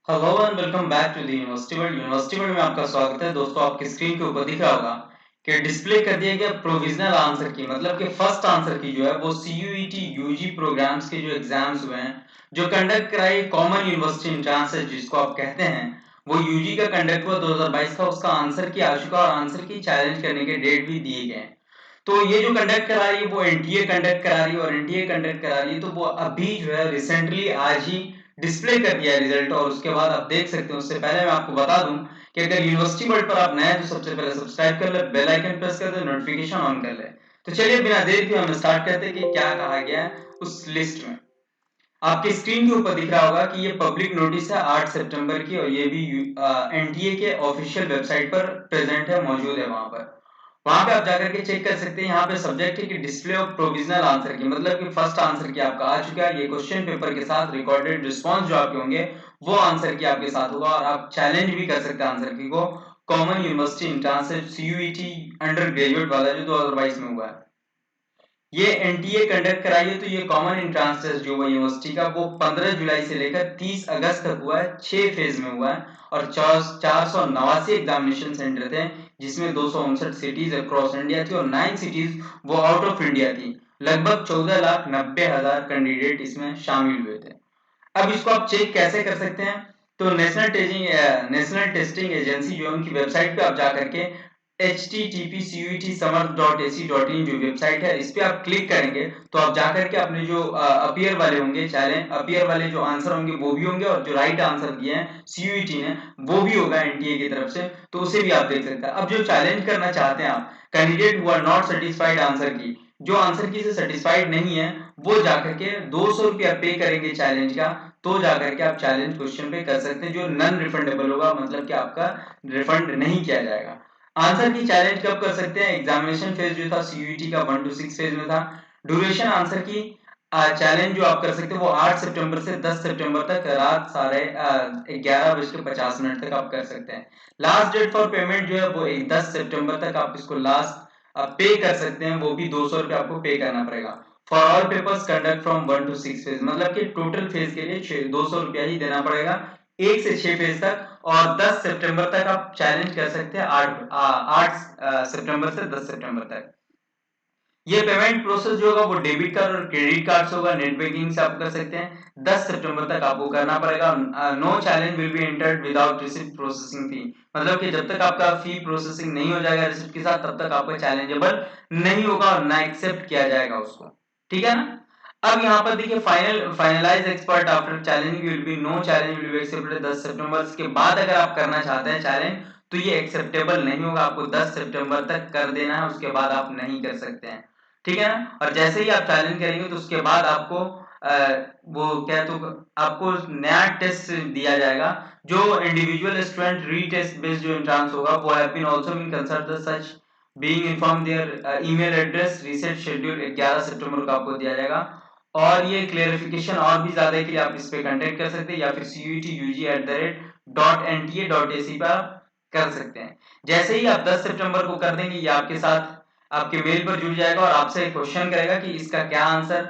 Hello and welcome back to the university world में आपका स्वागत है। दोस्तों, आपकी स्क्रीन के ऊपर दिख रहा होगा कि डिस्प्ले कर दिया गया प्रोविजनल आंसर की, मतलब कि फर्स्ट आंसर की जो है वो सीयूईटी यूजी प्रोग्राम्स के जो एग्जाम्स हुए हैं, जो कंडक्ट कराई कॉमन यूनिवर्सिटी एंट्रेंस जिसको आप कहते हैं, वो यूजी का कंडक्ट हुआ 2022 का। उसका आंसर की आ चुका और आंसर की चैलेंज करने के डेट भी दिए गए। तो ये जो कंडक्ट करा रही है वो एनटीए कंडक्ट करा रही है, और एनटीए कंडक्ट करा रही है तो वो अभी जो है रिसेंटली आज ही डिस्प्ले कर दिया रिजल्ट, और उसके बाद आप देख सकते हो। उससे पहले मैं आपको बता दूं कि अगर यूनिवर्सिटी वर्ल्ड पर आप नए हैं तो सबसे पहले सब्सक्राइब कर ले, बेल आइकन प्रेस कर दे, नोटिफिकेशन ऑन कर ले। तो चलिए बिना देर के हम स्टार्ट करते हैं कि क्या कहा गया है उस लिस्ट में। आपके स्क्रीन के ऊपर दिख रहा होगा कि ये पब्लिक नोटिस है 8 सितंबर की, और ये भी एनटीए के ऑफिशियल वेबसाइट पर प्रेजेंट है, मौजूद है वहां पर। वहां पे आप जाकर के चेक कर सकते हैं। यहाँ पे सब्जेक्ट है कि डिस्प्ले ऑफ प्रोविजनल आंसर की, मतलब कि फर्स्ट आंसर की आपका आ चुका है। ये क्वेश्चन पेपर के साथ रिकॉर्डेड रिस्पॉन्स जो आपके होंगे वो आंसर की आपके साथ होगा, और आप चैलेंज भी कर सकते हैं आंसर की को common university entrance CUET under graduate वाला जो 2022 में हुआ है। ये एनटीए कंडक्ट कराई है, तो ये कॉमन एंट्रेंस टेस्ट जो हुआ यूनिवर्सिटी का वो 15 जुलाई से लेकर 30 अगस्त तक हुआ है, 6 फेज में हुआ है, और 489 एग्जामिनेशन सेंटर थे, जिसमें 259 सिटीज अक्रॉस इंडिया थी और 9 सिटीज वो आउट ऑफ इंडिया थी। लगभग 14,90,000 कैंडिडेट इसमें शामिल हुए थे। अब इसको आप चेक कैसे कर सकते हैं? तो नेशनल टेस्टिंग एजेंसी जो उनकी वेबसाइट पे आप जाकर के http://cuetsummer.ac.in जो वेबसाइट है, इस पे आप क्लिक करेंगे तो आप जाकर के अपने जो अपियर वाले होंगे, चैलेंज अपियर वाले जो आंसर होंगे वो भी होंगे, और जो राइट आंसर दिए हैं सीयूईटी ने वो भी होगा एनटीए की तरफ से, तो उसे भी आप देख सकते हैं। अब जो चैलेंज करना चाहते हैं आप, candidate who are not satisfied answer की, जो आंसर की से सेटिस्फाइड नहीं है, वो जाकर के 200 रुपया पे करेंगे चैलेंज का, तो जाकर के आप चैलेंज क्वेश्चन पे कर सकते हैं, जो नॉन रिफंडेबल होगा, मतलब कि आपका रिफंड नहीं किया जाएगा। आंसर की चैलेंज कब कर सकते हैं? एग्जामिनेशन फेज जो था सीयूईटी का 1 to 6 फेज में था। ड्यूरेशन आंसर की चैलेंज जो आप कर सकते हैं वो 8 सितंबर से 10 सितंबर तक रात 11:50 तक आप कर सकते हैं। लास्ट डेट फॉर पेमेंट जो है वो 10 सितंबर तक आप इसको लास्ट पे कर सकते हैं, वो भी 200 रुपये आपको पे करना पड़ेगा। For all papers conduct from 1 to 6 phase, मतलब कि टोटल फेज के लिए 200 रुपया ही देना पड़ेगा, 1 से 6 फेज तक। और 10 सितंबर तक आप चैलेंज कर सकते हैं, 8 सितंबर से 10 सितंबर तक। ये पेमेंट प्रोसेस जो होगा वो डेबिट कार्ड और क्रेडिट कार्ड से होगा, नेट बैंकिंग से आप कर सकते हैं। 10 सितंबर तक आपको करना पड़ेगा। No challenge will be entered without receipt processing fee, मतलब कि जब तक आपका फी प्रोसेसिंग नहीं हो जाएगा रिसिप्ट के साथ, तब तक आपका चैलेंजेबल नहीं होगा और ना एक्सेप्ट किया जाएगा उसको। ठीक है ना? अब यहाँ पर देखिए, finalise expert after challenge will be no challenge will be accepted 10 सितंबर के बाद। अगर आप करना चाहते हैं चैलेंज तो ये एक्सेप्टेबल नहीं होगा, आपको 10 सितंबर तक कर देना है, उसके बाद आप नहीं कर सकते हैं। ठीक है ना? और जैसे ही आप चैलेंज करेंगे तो उसके बाद आपको वो क्या, तो आपको नया टेस्ट दिया जाएगा, जो इंडिविजुअल स्टूडेंट रीटेस्ट बेस्ड जो एंट्रेंस होगा वो have been also been consulted such being inform their email address reset schedule 11 सितंबर को आपको दिया जाएगा। और ये क्लेरिफिकेशन और भी ज्यादा के लिए आप इस पे कांटेक्ट कर सकते हैं, या फिर cuetug@nta.ac पर कर सकते हैं। जैसे ही आप 10 सितंबर को कर देंगे, ये आपके साथ आपके मेल पर जुड़ जाएगा और आपसे क्वेश्चन करेगा कि इसका क्या आंसर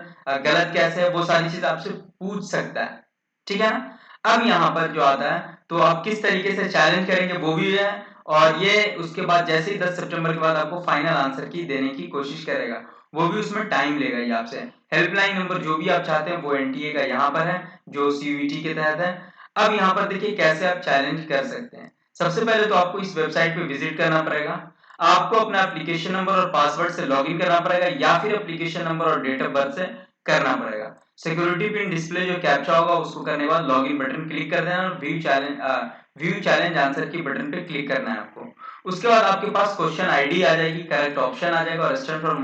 गलत कैसे है, वो सारी चीज आपसे पूछ सकता है। ठीक है ना? अब यहाँ पर जो आता है, तो आप किस तरीके से चैलेंज करेंगे वो भी है, और ये उसके बाद जैसे ही 10 सितंबर के बाद आपको फाइनल आंसर की देने की कोशिश करेगा, वो भी उसमें टाइम लेगा ये आपसे। हेल्पलाइन नंबर जो भी आप चाहते हैं वो एनटीए का यहाँ पर है, जो सीयूईटी के तहत है। अब यहाँ पर देखिए कैसे आप चैलेंज कर सकते हैं। सबसे पहले तो आपको इस वेबसाइट पे विजिट करना पड़ेगा। आपको अपना एप्लीकेशन नंबर और पासवर्ड से लॉगिन करना पड़ेगा, या फिर एप्लीकेशन नंबर और डेट ऑफ बर्थ से करना पड़ेगा। सिक्योरिटी पिन डिस्प्ले जो कैप्चा होगा उसको करने के बाद लॉगिन बटन क्लिक कर देना, और व्यू चैलेंज आंसर की बटन पे क्लिक करना है आपको। उसके बाद आपके पास क्वेश्चन आईडी आ जाएगी, करेक्ट ऑप्शन आ जाएगा, और स्टैंड फॉर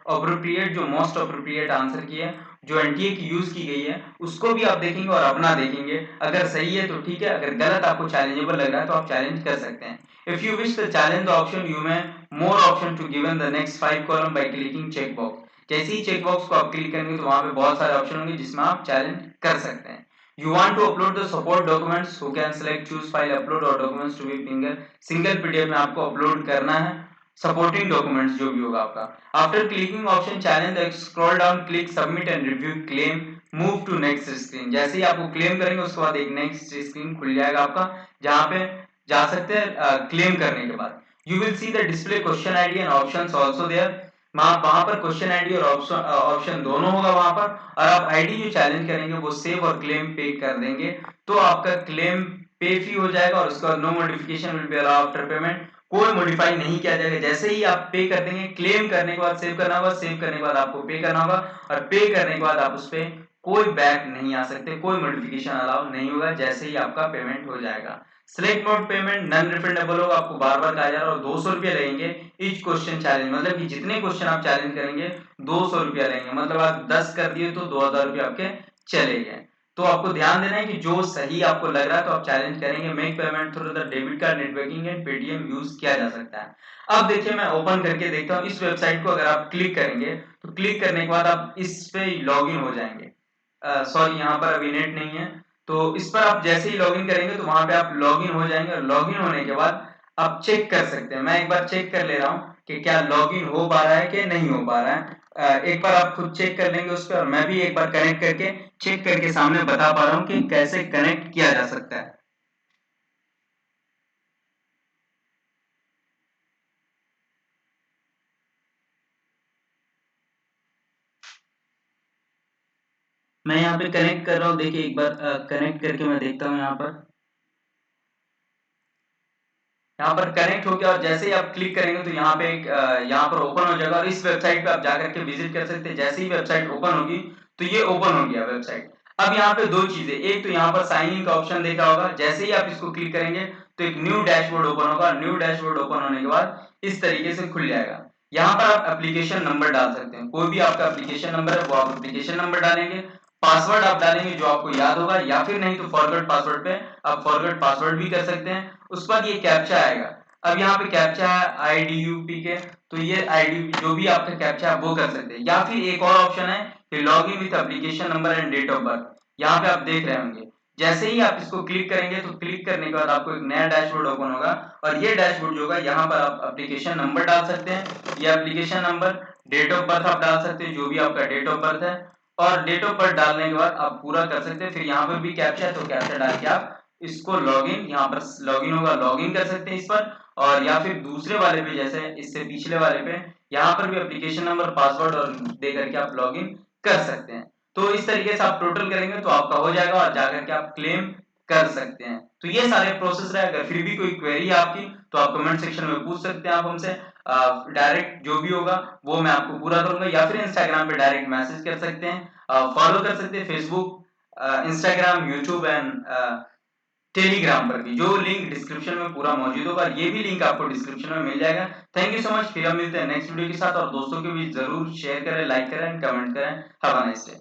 अप्रोप्रिएट जो मोस्ट अप्रोप्रिएट आंसर की है, जो एनटीए की यूज की गई है, उसको भी आप देखेंगे और अपना देखेंगे। अगर सही है तो ठीक है, अगर गलत आपको चैलेंजेबल लग रहा है तो आप चैलेंज कर सकते हैं। If you wish to challenge the option, you may more option to given the next 5 column by clicking check box. जैसे ही चेक बॉक्स को आप क्लिक करेंगे तो वहां पे बहुत सारे ऑप्शन होंगे जिसमें आप चैलेंज कर सकते हैं। You want to upload the support documents, who can select choose file upload or documents to be single PDF में आपको अपलोड करना है सपोर्टिंग डॉक्यूमेंट्स जो भी होगा आपका। After clicking option challenge, scroll down, click submit and review claim move to next screen. जैसे ही आपको क्लेम करेंगे उसके बाद एक नेक्स्ट स्क्रीन खुल जाएगा आपका, जहां पे जा सकते हैं क्लेम करने के बाद। You will see the display question ID and options also there. वहां पर क्वेश्चन आईडी और ऑप्शन दोनों होगा वहां पर, और आप आईडी जो चैलेंज करेंगे वो सेव और क्लेम पे कर देंगे तो आपका क्लेम पे फी हो जाएगा, और उसका no modification will be allowed after payment, कोई मॉडिफाई नहीं किया जाएगा। जैसे ही आप पे कर देंगे, क्लेम करने के बाद सेव करना होगा, सेव करने के बाद आपको पे करना होगा, और पे करने के बाद आप उस पे कोई बैक नहीं आ सकते, कोई मॉडिफिकेशन अलाउ नहीं होगा जैसे ही आपका पेमेंट हो जाएगा। Select mode payment non refundable होगा, आपको बार बार कहा जा रहा है, और 200 रुपया लगेंगे ईच क्वेश्चन चैलेंज, मतलब कि जितने क्वेश्चन आप चैलेंज करेंगे 200 रुपया लेंगे, मतलब आप 10 कर दिए तो 2000 रुपया आपके चले गए। तो आपको ध्यान देना है कि जो सही आपको लग रहा है तो आप चैलेंज करेंगे। Make payment through the debit card, net banking and Paytm use किया जा सकता है। अब देखिए मैं ओपन करके देखता हूँ इस वेबसाइट को। अगर आप क्लिक करेंगे तो क्लिक करने के बाद आप इस पे लॉगिन हो जाएंगे। सॉरी यहाँ पर अभी नेट नहीं है, तो इस पर आप जैसे ही लॉगिन करेंगे तो वहां पे आप लॉगिन हो जाएंगे, और लॉगिन होने के बाद आप चेक कर सकते हैं। मैं एक बार चेक कर ले रहा हूँ कि क्या लॉगिन हो पा रहा है कि नहीं हो पा रहा है। एक बार आप खुद चेक कर लेंगे उस पर, और मैं भी एक बार कनेक्ट करके चेक करके सामने बता पा रहा हूँ कि कैसे कनेक्ट किया जा सकता है। मैं यहाँ पे कनेक्ट कर रहा हूँ, देखिए एक बार कनेक्ट करके मैं देखता हूँ यहाँ पर। यहाँ पर कनेक्ट हो गया, और जैसे ही आप क्लिक करेंगे तो यहाँ पे यहाँ पर ओपन हो जाएगा, और इस वेबसाइट पे आप जाकर के विजिट कर सकते हैं। जैसे ही वेबसाइट ओपन होगी तो ये ओपन हो गया वेबसाइट। अब यहाँ पे दो चीजें, एक तो यहाँ पर साइन इन का ऑप्शन देखा होगा, जैसे ही आप इसको क्लिक करेंगे तो एक न्यू डैशबोर्ड ओपन होगा। न्यू डैशबोर्ड ओपन होने के बाद इस तरीके से खुल जाएगा। यहाँ पर आप एप्लीकेशन नंबर डाल सकते हैं, कोई भी आपका एप्लीकेशन नंबर है वो आप एप्लीकेशन नंबर डालेंगे, पासवर्ड आप डालेंगे जो आपको याद होगा, या फिर नहीं तो फॉरगेट पासवर्ड पे आप फॉरगेट पासवर्ड भी कर सकते हैं। उसके बाद ये कैप्चा आएगा। अब यहाँ पे कैप्चा है IDUP के, तो ये IDUP जो भी आपका कैप्चा है वो कर सकते हैं, या फिर एक और ऑप्शन है कि log in with application number and date of birth. यहाँ पे आप देख रहे होंगे, जैसे ही आप इसको क्लिक करेंगे तो क्लिक करने के बाद आपको एक नया डैशबोर्ड ओपन होगा, और ये डैशबोर्ड जो होगा यहाँ पर आप एप्लीकेशन नंबर डाल सकते हैं, ये application number, date of birth आप डाल सकते हैं जो भी आपका डेट ऑफ बर्थ है, और डेट ऑफ बर्थ डालने के बाद आप पूरा कर सकते हैं। फिर यहाँ पर भी कैप्चा है तो कैप्चा डाल के आप इसको लॉगिन, यहाँ पर लॉगिन होगा, लॉगिन कर सकते हैं इस पर। और या फिर दूसरे वाले पे, जैसे इससे पिछले वाले पे, यहाँ पर भी एप्लीकेशन नंबर, पासवर्ड और दे करके आप लॉगिन कर सकते हैं। तो इस तरीके से आप टोटल करेंगे तो आपका हो जाएगा, और जाकर के आप क्लेम कर सकते हैं। तो ये सारे प्रोसेस रहे। अगर फिर भी कोई क्वेरी है आपकी तो आप कमेंट सेक्शन में पूछ सकते हैं आप हमसे। डायरेक्ट जो भी होगा वो मैं आपको पूरा करूंगा, या फिर इंस्टाग्राम पे डायरेक्ट मैसेज कर सकते हैं, फॉलो कर सकते हैं Facebook, Instagram, YouTube and Telegram पर भी, जो लिंक डिस्क्रिप्शन में पूरा मौजूद होगा। ये भी लिंक आपको डिस्क्रिप्शन में मिल जाएगा। Thank you so much. फिर हम मिलते हैं नेक्स्ट वीडियो के साथ, और दोस्तों के बीच जरूर शेयर करें, लाइक करें, कमेंट करें। Have a nice day.